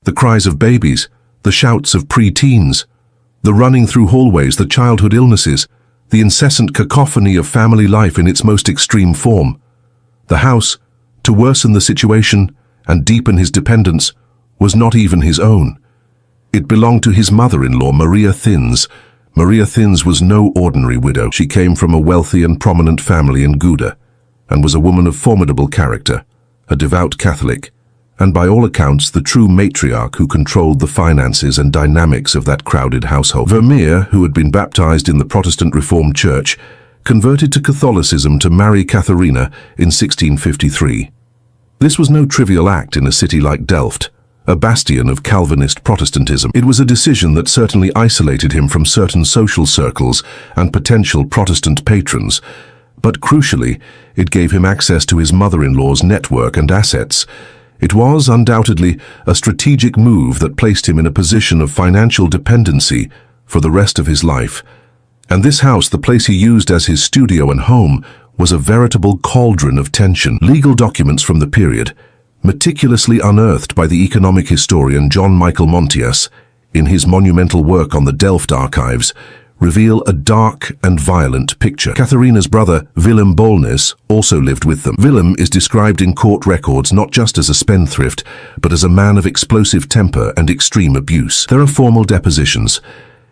The cries of babies, the shouts of pre-teens, the running through hallways, the childhood illnesses, the incessant cacophony of family life in its most extreme form. The house, to worsen the situation and deepen his dependence, was not even his own. It belonged to his mother-in-law, Maria Thins. Maria Thins was no ordinary widow. She came from a wealthy and prominent family in Gouda, and was a woman of formidable character, a devout Catholic, and by all accounts the true matriarch who controlled the finances and dynamics of that crowded household. Vermeer, who had been baptized in the Protestant Reformed Church, converted to Catholicism to marry Katharina in 1653. This was no trivial act in a city like Delft, a bastion of Calvinist Protestantism. It was a decision that certainly isolated him from certain social circles and potential Protestant patrons, but crucially, it gave him access to his mother-in-law's network and assets. It was, undoubtedly, a strategic move that placed him in a position of financial dependency for the rest of his life. And this house, the place he used as his studio and home, was a veritable cauldron of tension. Legal documents from the period, meticulously unearthed by the economic historian John Michael Montias in his monumental work on the Delft archives, reveal a dark and violent picture. Katharina's brother, Willem Bolnes, also lived with them. Willem is described in court records not just as a spendthrift, but as a man of explosive temper and extreme abuse. There are formal depositions,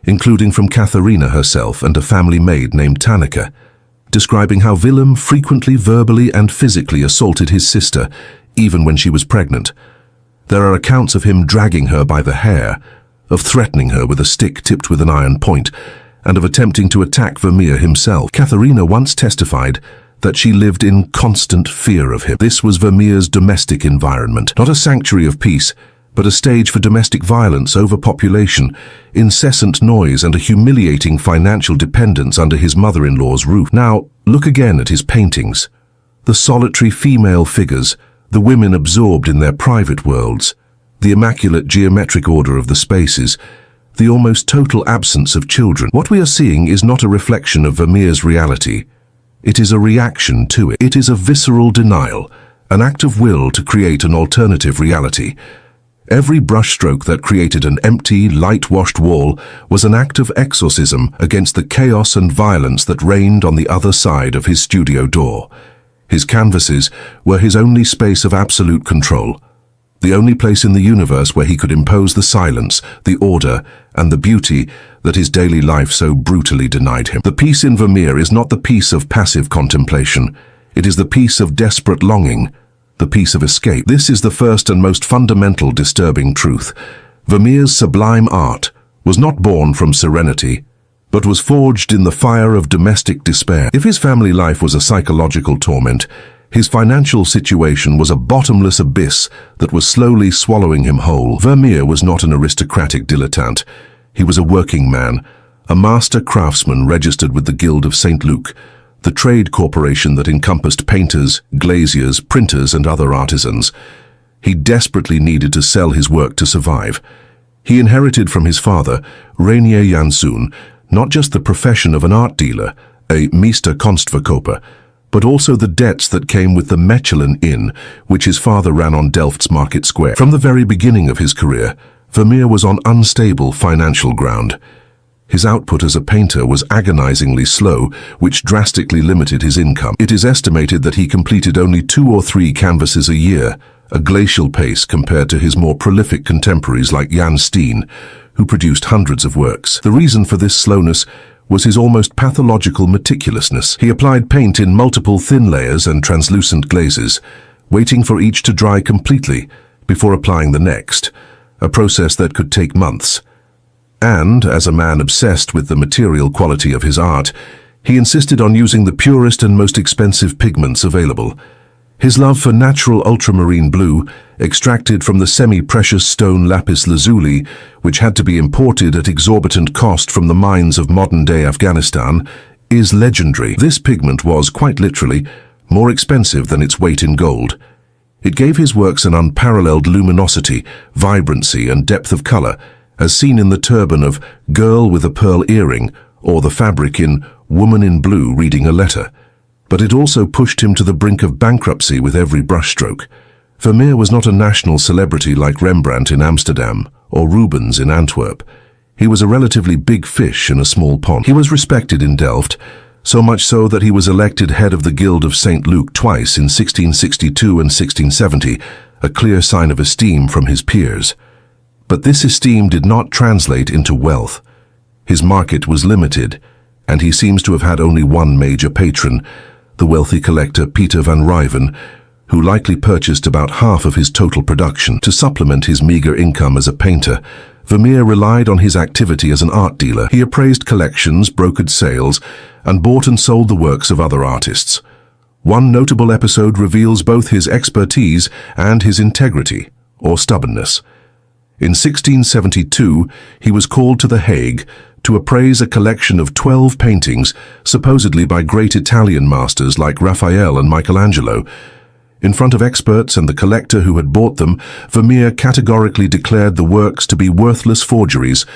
including from Katharina herself and a family maid named Tanaka, describing how Willem frequently verbally and physically assaulted his sister, even when she was pregnant. There are accounts of him dragging her by the hair, of threatening her with a stick tipped with an iron point, and of attempting to attack Vermeer himself. Katharina once testified that she lived in constant fear of him. This was Vermeer's domestic environment, not a sanctuary of peace, but a stage for domestic violence, overpopulation, incessant noise, and a humiliating financial dependence under his mother-in-law's roof. Now, look again at his paintings. The solitary female figures, the women absorbed in their private worlds, the immaculate geometric order of the spaces, the almost total absence of children. What we are seeing is not a reflection of Vermeer's reality. It is a reaction to it. It is a visceral denial, an act of will to create an alternative reality. Every brushstroke that created an empty, light-washed wall was an act of exorcism against the chaos and violence that reigned on the other side of his studio door. His canvases were his only space of absolute control, the only place in the universe where he could impose the silence, the order, and the beauty that his daily life so brutally denied him. The peace in Vermeer is not the peace of passive contemplation. It is the peace of desperate longing, the peace of escape. This is the first and most fundamental disturbing truth. Vermeer's sublime art was not born from serenity, but was forged in the fire of domestic despair. If his family life was a psychological torment, his financial situation was a bottomless abyss that was slowly swallowing him whole. Vermeer was not an aristocratic dilettante. He was a working man, a master craftsman registered with the Guild of St. Luke, the trade corporation that encompassed painters, glaziers, printers, and other artisans. He desperately needed to sell his work to survive. He inherited from his father, Reinier Janszoon, not just the profession of an art dealer, a meester kunstverkoper, but also the debts that came with the Mechelen Inn, which his father ran on Delft's Market Square. From the very beginning of his career, Vermeer was on unstable financial ground. His output as a painter was agonizingly slow, which drastically limited his income. It is estimated that he completed only 2 or 3 canvases a year, a glacial pace compared to his more prolific contemporaries like Jan Steen, who produced hundreds of works. The reason for this slowness was his almost pathological meticulousness. He applied paint in multiple thin layers and translucent glazes, waiting for each to dry completely before applying the next, a process that could take months. And, as a man obsessed with the material quality of his art, he insisted on using the purest and most expensive pigments available. His love for natural ultramarine blue, extracted from the semi-precious stone lapis lazuli, which had to be imported at exorbitant cost from the mines of modern-day Afghanistan, is legendary. This pigment was, quite literally, more expensive than its weight in gold. It gave his works an unparalleled luminosity, vibrancy, and depth of color, as seen in the turban of Girl with a Pearl Earring, or the fabric in Woman in Blue Reading a Letter. But it also pushed him to the brink of bankruptcy with every brushstroke. Vermeer was not a national celebrity like Rembrandt in Amsterdam or Rubens in Antwerp. He was a relatively big fish in a small pond. He was respected in Delft, so much so that he was elected head of the Guild of St. Luke twice in 1662 and 1670, a clear sign of esteem from his peers. But this esteem did not translate into wealth. His market was limited, and he seems to have had only one major patron, the wealthy collector Peter van Ryven, who likely purchased about half of his total production. To supplement his meager income as a painter, Vermeer relied on his activity as an art dealer. He appraised collections, brokered sales, and bought and sold the works of other artists. One notable episode reveals both his expertise and his integrity, or stubbornness. In 1672, he was called to The Hague to appraise a collection of 12 paintings, supposedly by great Italian masters like Raphael and Michelangelo. In front of experts and the collector who had bought them, Vermeer categorically declared the works to be worthless forgeries,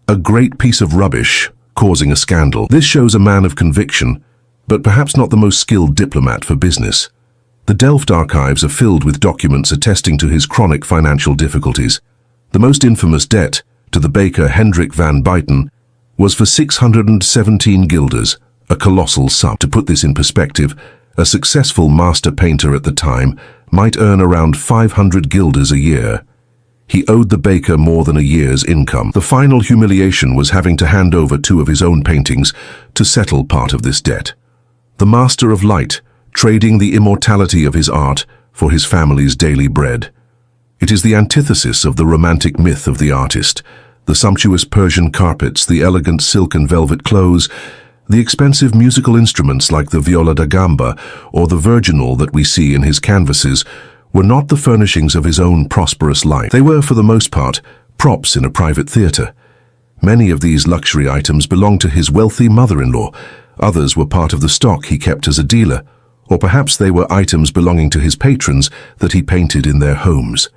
a great piece of rubbish, causing a scandal. This shows a man of conviction, but perhaps not the most skilled diplomat for business. The Delft archives are filled with documents attesting to his chronic financial difficulties. The most infamous debt, to the baker Hendrik van Buyten, was for 617 guilders, a colossal sum. To put this in perspective, a successful master painter at the time might earn around 500 guilders a year. He owed the baker more than a year's income. The final humiliation was having to hand over 2 of his own paintings to settle part of this debt. The master of light, trading the immortality of his art for his family's daily bread. It is the antithesis of the romantic myth of the artist. The sumptuous Persian carpets, the elegant silk and velvet clothes, the expensive musical instruments like the viola da gamba or the virginal that we see in his canvases were not the furnishings of his own prosperous life. They were, for the most part, props in a private theatre. Many of these luxury items belonged to his wealthy mother-in-law. Others were part of the stock he kept as a dealer, or perhaps they were items belonging to his patrons that he painted in their homes.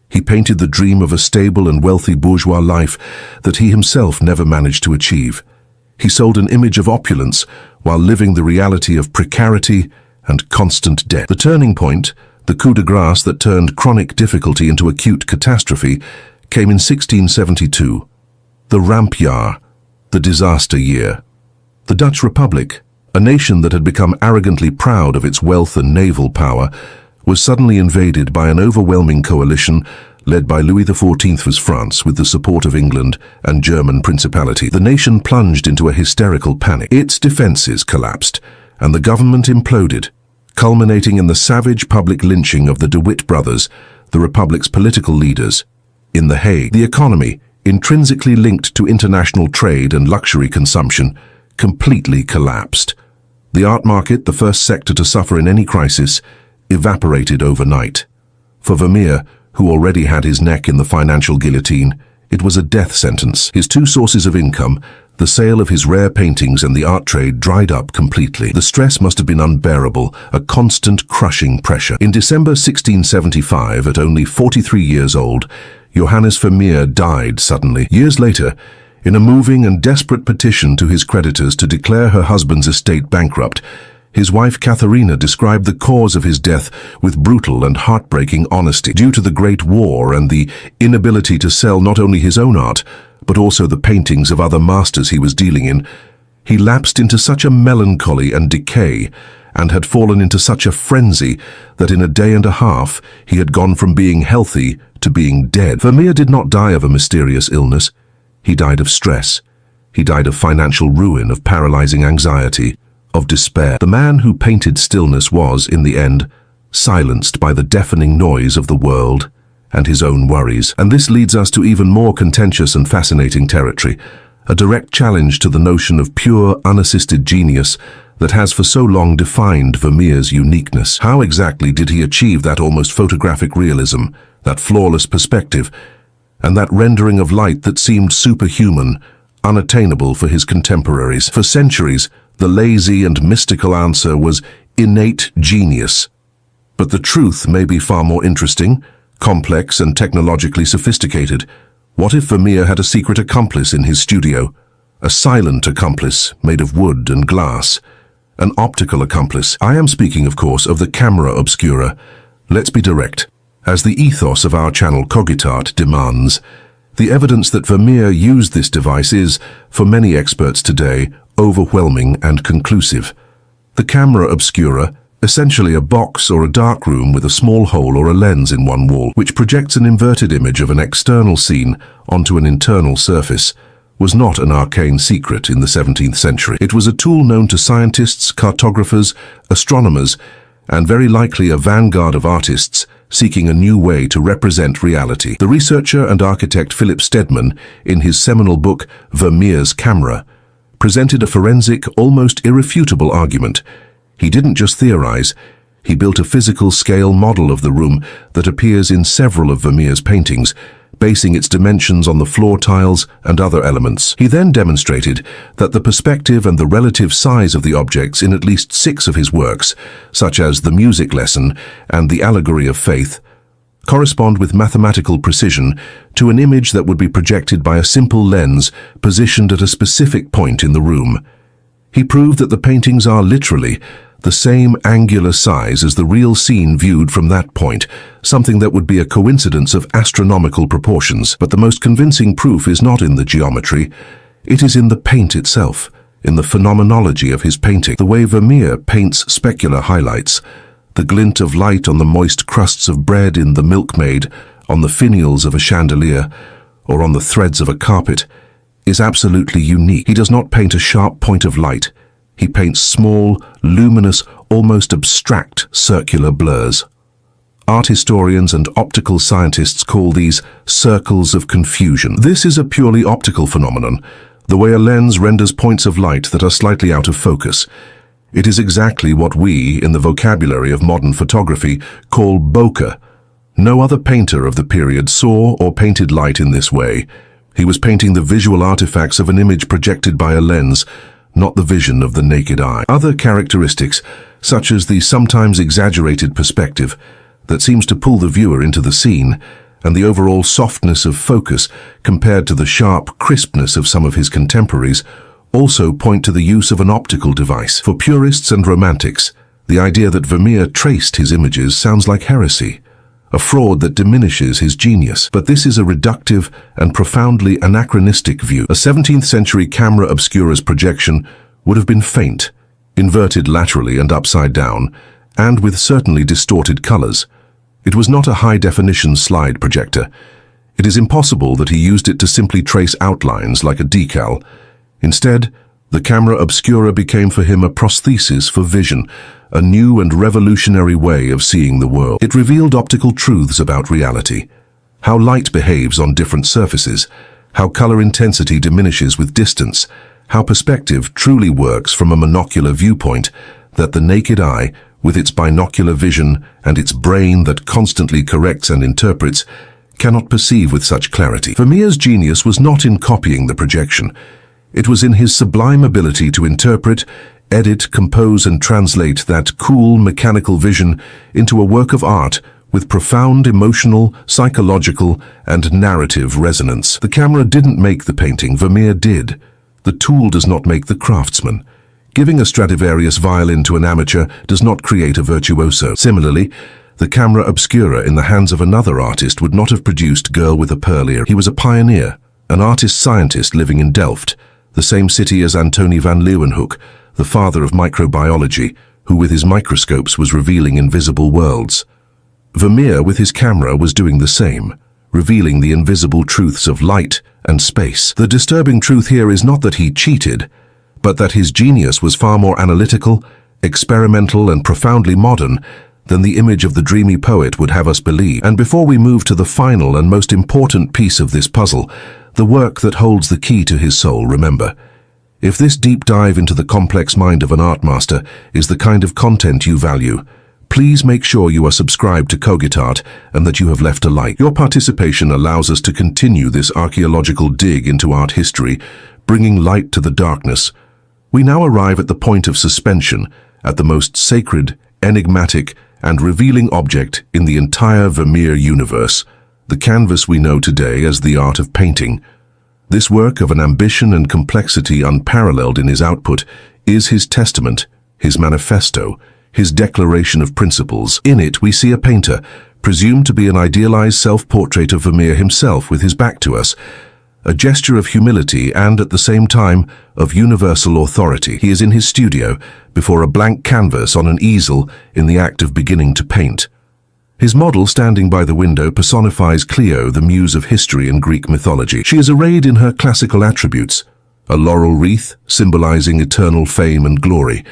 He painted the dream of a stable and wealthy bourgeois life that he himself never managed to achieve. He sold an image of opulence while living the reality of precarity and constant debt. The turning point, the coup de grace that turned chronic difficulty into acute catastrophe, came in 1672. The rampjaar, the disaster year. The Dutch Republic, a nation that had become arrogantly proud of its wealth and naval power, was suddenly invaded by an overwhelming coalition led by Louis XIV's France with the support of England and German Principality. The nation plunged into a hysterical panic. Its defenses collapsed, and the government imploded, culminating in the savage public lynching of the De Witt brothers, the Republic's political leaders, in The Hague. The economy, intrinsically linked to international trade and luxury consumption, completely collapsed. The art market, the first sector to suffer in any crisis, evaporated overnight. For Vermeer, who already had his neck in the financial guillotine, it was a death sentence. His 2 sources of income, the sale of his rare paintings and the art trade, dried up completely. The stress must have been unbearable, a constant crushing pressure. In December 1675, at only 43 years old, Johannes Vermeer died suddenly. Years later, in a moving and desperate petition to his creditors to declare her husband's estate bankrupt, his wife Katharina described the cause of his death with brutal and heartbreaking honesty. Due to the Great War and the inability to sell not only his own art, but also the paintings of other masters he was dealing in, he lapsed into such a melancholy and decay and had fallen into such a frenzy that in a day and a half he had gone from being healthy to being dead. Vermeer did not die of a mysterious illness. He died of stress. He died of financial ruin, of paralyzing anxiety, of despair. The man who painted stillness was, in the end, silenced by the deafening noise of the world and his own worries. And this leads us to even more contentious and fascinating territory, a direct challenge to the notion of pure, unassisted genius that has for so long defined Vermeer's uniqueness. How exactly did he achieve that almost photographic realism, that flawless perspective, and that rendering of light that seemed superhuman, unattainable for his contemporaries? For centuries, the lazy and mystical answer was innate genius. But the truth may be far more interesting, complex and technologically sophisticated. What if Vermeer had a secret accomplice in his studio? A silent accomplice made of wood and glass. An optical accomplice. I am speaking, of course, of the camera obscura. Let's be direct. As the ethos of our channel Cogitart demands, the evidence that Vermeer used this device is, for many experts today, overwhelming and conclusive. The camera obscura, essentially a box or a dark room with a small hole or a lens in one wall, which projects an inverted image of an external scene onto an internal surface, was not an arcane secret in the 17th century. It was a tool known to scientists, cartographers, astronomers, and very likely a vanguard of artists seeking a new way to represent reality. The researcher and architect Philip Stedman, in his seminal book Vermeer's Camera, presented a forensic, almost irrefutable argument. He didn't just theorize, he built a physical scale model of the room that appears in several of Vermeer's paintings, basing its dimensions on the floor tiles and other elements. He then demonstrated that the perspective and the relative size of the objects in at least 6 of his works, such as The Music Lesson and The Allegory of Faith, correspond with mathematical precision to an image that would be projected by a simple lens positioned at a specific point in the room. He proved that the paintings are literally the same angular size as the real scene viewed from that point, something that would be a coincidence of astronomical proportions. But the most convincing proof is not in the geometry, it is in the paint itself, in the phenomenology of his painting. The way Vermeer paints specular highlights, the glint of light on the moist crusts of bread in The Milkmaid, on the finials of a chandelier, or on the threads of a carpet, is absolutely unique. He does not paint a sharp point of light. He paints small, luminous, almost abstract circular blurs. Art historians and optical scientists call these circles of confusion. This is a purely optical phenomenon, the way a lens renders points of light that are slightly out of focus. It is exactly what we, in the vocabulary of modern photography, call bokeh. No other painter of the period saw or painted light in this way. He was painting the visual artifacts of an image projected by a lens, not the vision of the naked eye. Other characteristics, such as the sometimes exaggerated perspective that seems to pull the viewer into the scene, and the overall softness of focus compared to the sharp crispness of some of his contemporaries, also point to the use of an optical device. For purists and romantics, the idea that Vermeer traced his images sounds like heresy, a fraud that diminishes his genius. But this is a reductive and profoundly anachronistic view. A 17th century camera obscura's projection would have been faint, inverted laterally and upside down, and with certainly distorted colors. It was not a high-definition slide projector. It is impossible that he used it to simply trace outlines like a decal. Instead, the camera obscura became for him a prosthesis for vision, a new and revolutionary way of seeing the world. It revealed optical truths about reality, how light behaves on different surfaces, how color intensity diminishes with distance, how perspective truly works from a monocular viewpoint, that the naked eye, with its binocular vision and its brain that constantly corrects and interprets, cannot perceive with such clarity. Vermeer's genius was not in copying the projection. It was in his sublime ability to interpret, edit, compose, and translate that cool, mechanical vision into a work of art with profound emotional, psychological, and narrative resonance. The camera didn't make the painting, Vermeer did. The tool does not make the craftsman. Giving a Stradivarius violin to an amateur does not create a virtuoso. Similarly, the camera obscura in the hands of another artist would not have produced Girl with a Pearl Ear. He was a pioneer, an artist-scientist living in Delft, the same city as Antony van Leeuwenhoek, the father of microbiology, who with his microscopes was revealing invisible worlds. Vermeer with his camera was doing the same, revealing the invisible truths of light and space. The disturbing truth here is not that he cheated, but that his genius was far more analytical, experimental, and profoundly modern than the image of the dreamy poet would have us believe. And before we move to the final and most important piece of this puzzle, the work that holds the key to his soul, remember, if this deep dive into the complex mind of an art master is the kind of content you value, please make sure you are subscribed to Cogitart and that you have left a like. Your participation allows us to continue this archaeological dig into art history, bringing light to the darkness. We now arrive at the point of suspension, at the most sacred, enigmatic, and revealing object in the entire Vermeer universe, the canvas we know today as the art of painting. This work of an ambition and complexity unparalleled in his output is his testament, his manifesto, his declaration of principles. In it we see a painter presumed to be an idealized self-portrait of Vermeer himself with his back to us, a gesture of humility and, at the same time, of universal authority. He is in his studio, before a blank canvas on an easel, in the act of beginning to paint. His model, standing by the window, personifies Clio, the muse of history and Greek mythology. She is arrayed in her classical attributes: a laurel wreath, symbolizing eternal fame and glory,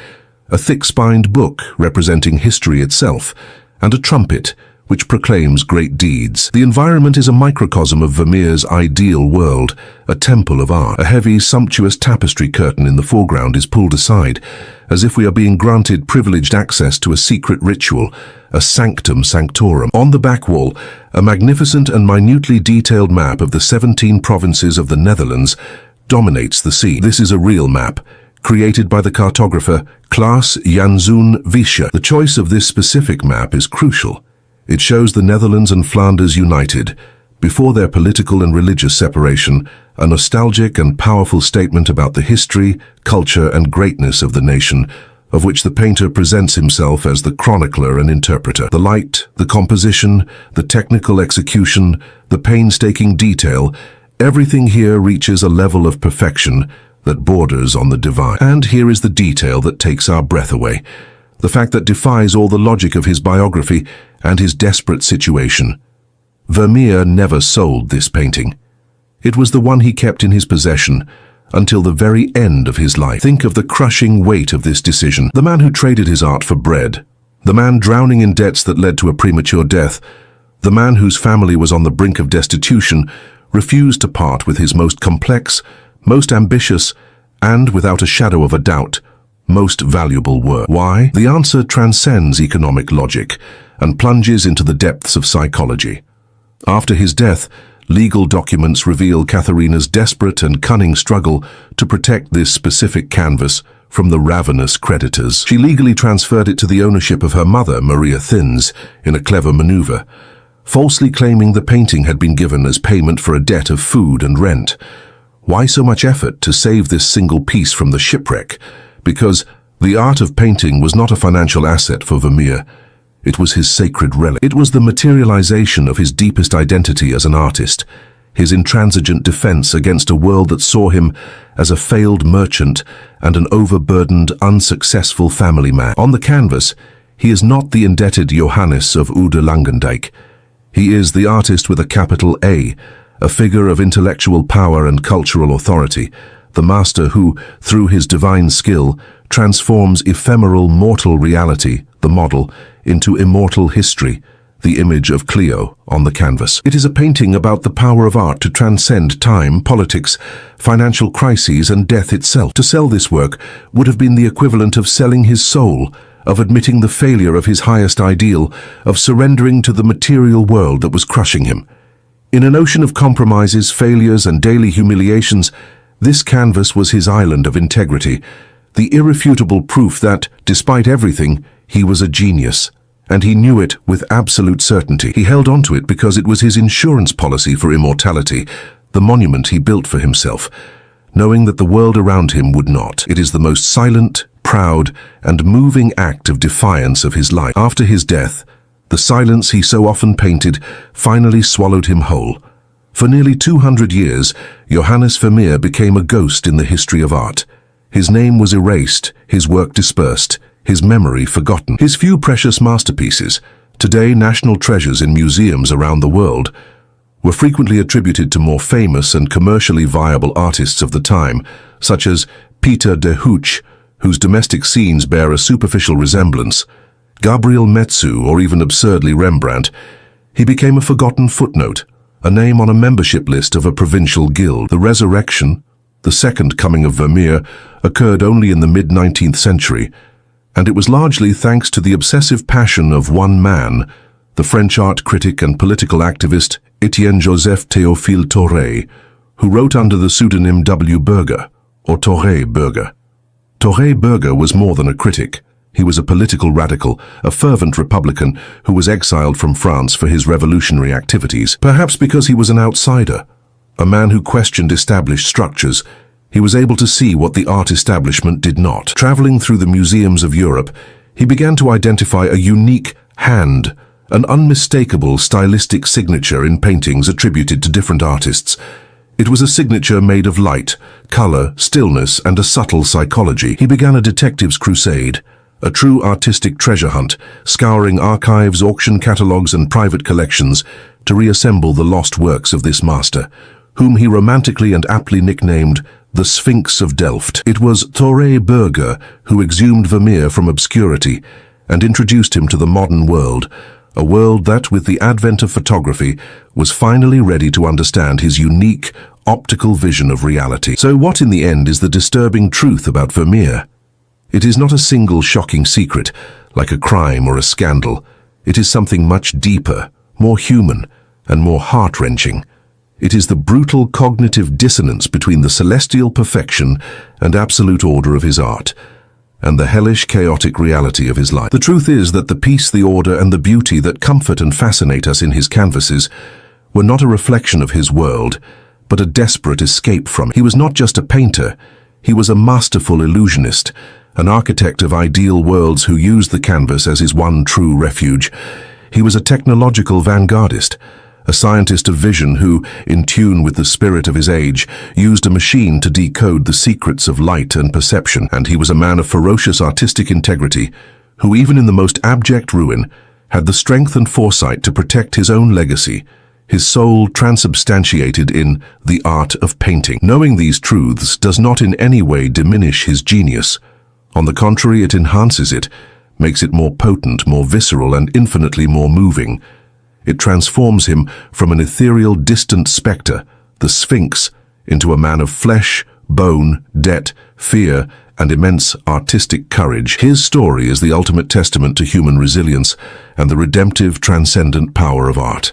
a thick-spined book representing history itself, and a trumpet, which proclaims great deeds. The environment is a microcosm of Vermeer's ideal world, a temple of art. A heavy, sumptuous tapestry curtain in the foreground is pulled aside, as if we are being granted privileged access to a secret ritual, a sanctum sanctorum. On the back wall, a magnificent and minutely detailed map of the 17 provinces of the Netherlands dominates the scene. This is a real map, created by the cartographer Klaas Janszoon Visscher. The choice of this specific map is crucial. It shows the Netherlands and Flanders united, before their political and religious separation, a nostalgic and powerful statement about the history, culture and greatness of the nation, of which the painter presents himself as the chronicler and interpreter. The light, the composition, the technical execution, the painstaking detail, everything here reaches a level of perfection that borders on the divine. And here is the detail that takes our breath away, the fact that defies all the logic of his biography and his desperate situation. Vermeer never sold this painting. It was the one he kept in his possession until the very end of his life. Think of the crushing weight of this decision. The man who traded his art for bread, the man drowning in debts that led to a premature death, the man whose family was on the brink of destitution, refused to part with his most complex, most ambitious, and, without a shadow of a doubt, most valuable work. Why? The answer transcends economic logic and plunges into the depths of psychology. After his death, legal documents reveal Katharina's desperate and cunning struggle to protect this specific canvas from the ravenous creditors. She legally transferred it to the ownership of her mother, Maria Thins, in a clever maneuver, falsely claiming the painting had been given as payment for a debt of food and rent. Why so much effort to save this single piece from the shipwreck? Because the art of painting was not a financial asset for Vermeer. It was his sacred relic. It was the materialization of his deepest identity as an artist, his intransigent defense against a world that saw him as a failed merchant and an overburdened, unsuccessful family man. On the canvas, he is not the indebted Johannes of Oude Langendijk. He is the artist with a capital A, a figure of intellectual power and cultural authority, the master who, through his divine skill, transforms ephemeral mortal reality, the model, into immortal history, the image of Clio on the canvas. It is a painting about the power of art to transcend time, politics, financial crises, and death itself. To sell this work would have been the equivalent of selling his soul, of admitting the failure of his highest ideal, of surrendering to the material world that was crushing him. In an ocean of compromises, failures, and daily humiliations, this canvas was his island of integrity, the irrefutable proof that, despite everything, he was a genius, and he knew it with absolute certainty. He held on to it because it was his insurance policy for immortality, the monument he built for himself, knowing that the world around him would not. It is the most silent, proud, and moving act of defiance of his life. After his death, the silence he so often painted finally swallowed him whole. For nearly 200 years, Johannes Vermeer became a ghost in the history of art. His name was erased, his work dispersed, his memory forgotten. His few precious masterpieces, today national treasures in museums around the world, were frequently attributed to more famous and commercially viable artists of the time, such as Pieter de Hooch, whose domestic scenes bear a superficial resemblance, Gabriel Metsu, or even absurdly Rembrandt. He became a forgotten footnote, a name on a membership list of a provincial guild. The resurrection, the second coming of Vermeer, occurred only in the mid-19th century, and it was largely thanks to the obsessive passion of one man, the French art critic and political activist Étienne Joseph Théophile Thoré, who wrote under the pseudonym W. Berger, or Thoré Berger. Thoré Berger was more than a critic. He was a political radical, a fervent Republican who was exiled from France for his revolutionary activities. Perhaps because he was an outsider, a man who questioned established structures, he was able to see what the art establishment did not. Traveling through the museums of Europe, he began to identify a unique hand, an unmistakable stylistic signature in paintings attributed to different artists. It was a signature made of light, color, stillness, and a subtle psychology. He began a detective's crusade, a true artistic treasure hunt, scouring archives, auction catalogues, and private collections to reassemble the lost works of this master, whom he romantically and aptly nicknamed the Sphinx of Delft. It was Thoré Berger who exhumed Vermeer from obscurity and introduced him to the modern world, a world that, with the advent of photography, was finally ready to understand his unique, optical vision of reality. So what in the end is the disturbing truth about Vermeer? It is not a single shocking secret, like a crime or a scandal. It is something much deeper, more human, and more heart-wrenching. It is the brutal cognitive dissonance between the celestial perfection and absolute order of his art, and the hellish, chaotic reality of his life. The truth is that the peace, the order, and the beauty that comfort and fascinate us in his canvases were not a reflection of his world, but a desperate escape from it. He was not just a painter, he was a masterful illusionist, an architect of ideal worlds who used the canvas as his one true refuge. He was a technological vanguardist, a scientist of vision who, in tune with the spirit of his age, used a machine to decode the secrets of light and perception. And he was a man of ferocious artistic integrity, who even in the most abject ruin, had the strength and foresight to protect his own legacy, his soul transubstantiated in the art of painting. Knowing these truths does not in any way diminish his genius. On the contrary, it enhances it, makes it more potent, more visceral, and infinitely more moving. It transforms him from an ethereal, distant spectre, the Sphinx, into a man of flesh, bone, debt, fear, and immense artistic courage. His story is the ultimate testament to human resilience and the redemptive, transcendent power of art.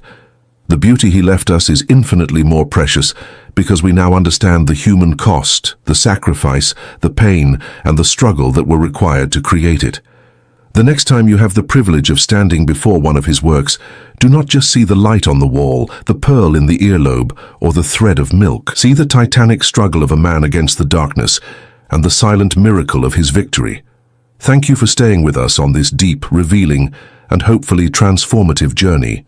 The beauty he left us is infinitely more precious because we now understand the human cost, the sacrifice, the pain, and the struggle that were required to create it. The next time you have the privilege of standing before one of his works, do not just see the light on the wall, the pearl in the earlobe, or the thread of milk. See the titanic struggle of a man against the darkness and the silent miracle of his victory. Thank you for staying with us on this deep, revealing, and hopefully transformative journey.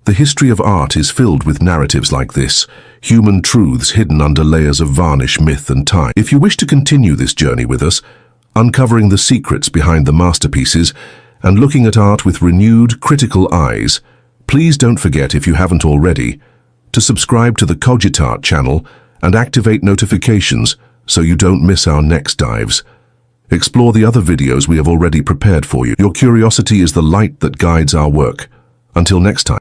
The history of art is filled with narratives like this, human truths hidden under layers of varnish, myth, and time. If you wish to continue this journey with us, uncovering the secrets behind the masterpieces and looking at art with renewed, critical eyes, please don't forget, if you haven't already, to subscribe to the Cogitar channel and activate notifications so you don't miss our next dives. Explore the other videos we have already prepared for you. Your curiosity is the light that guides our work. Until next time.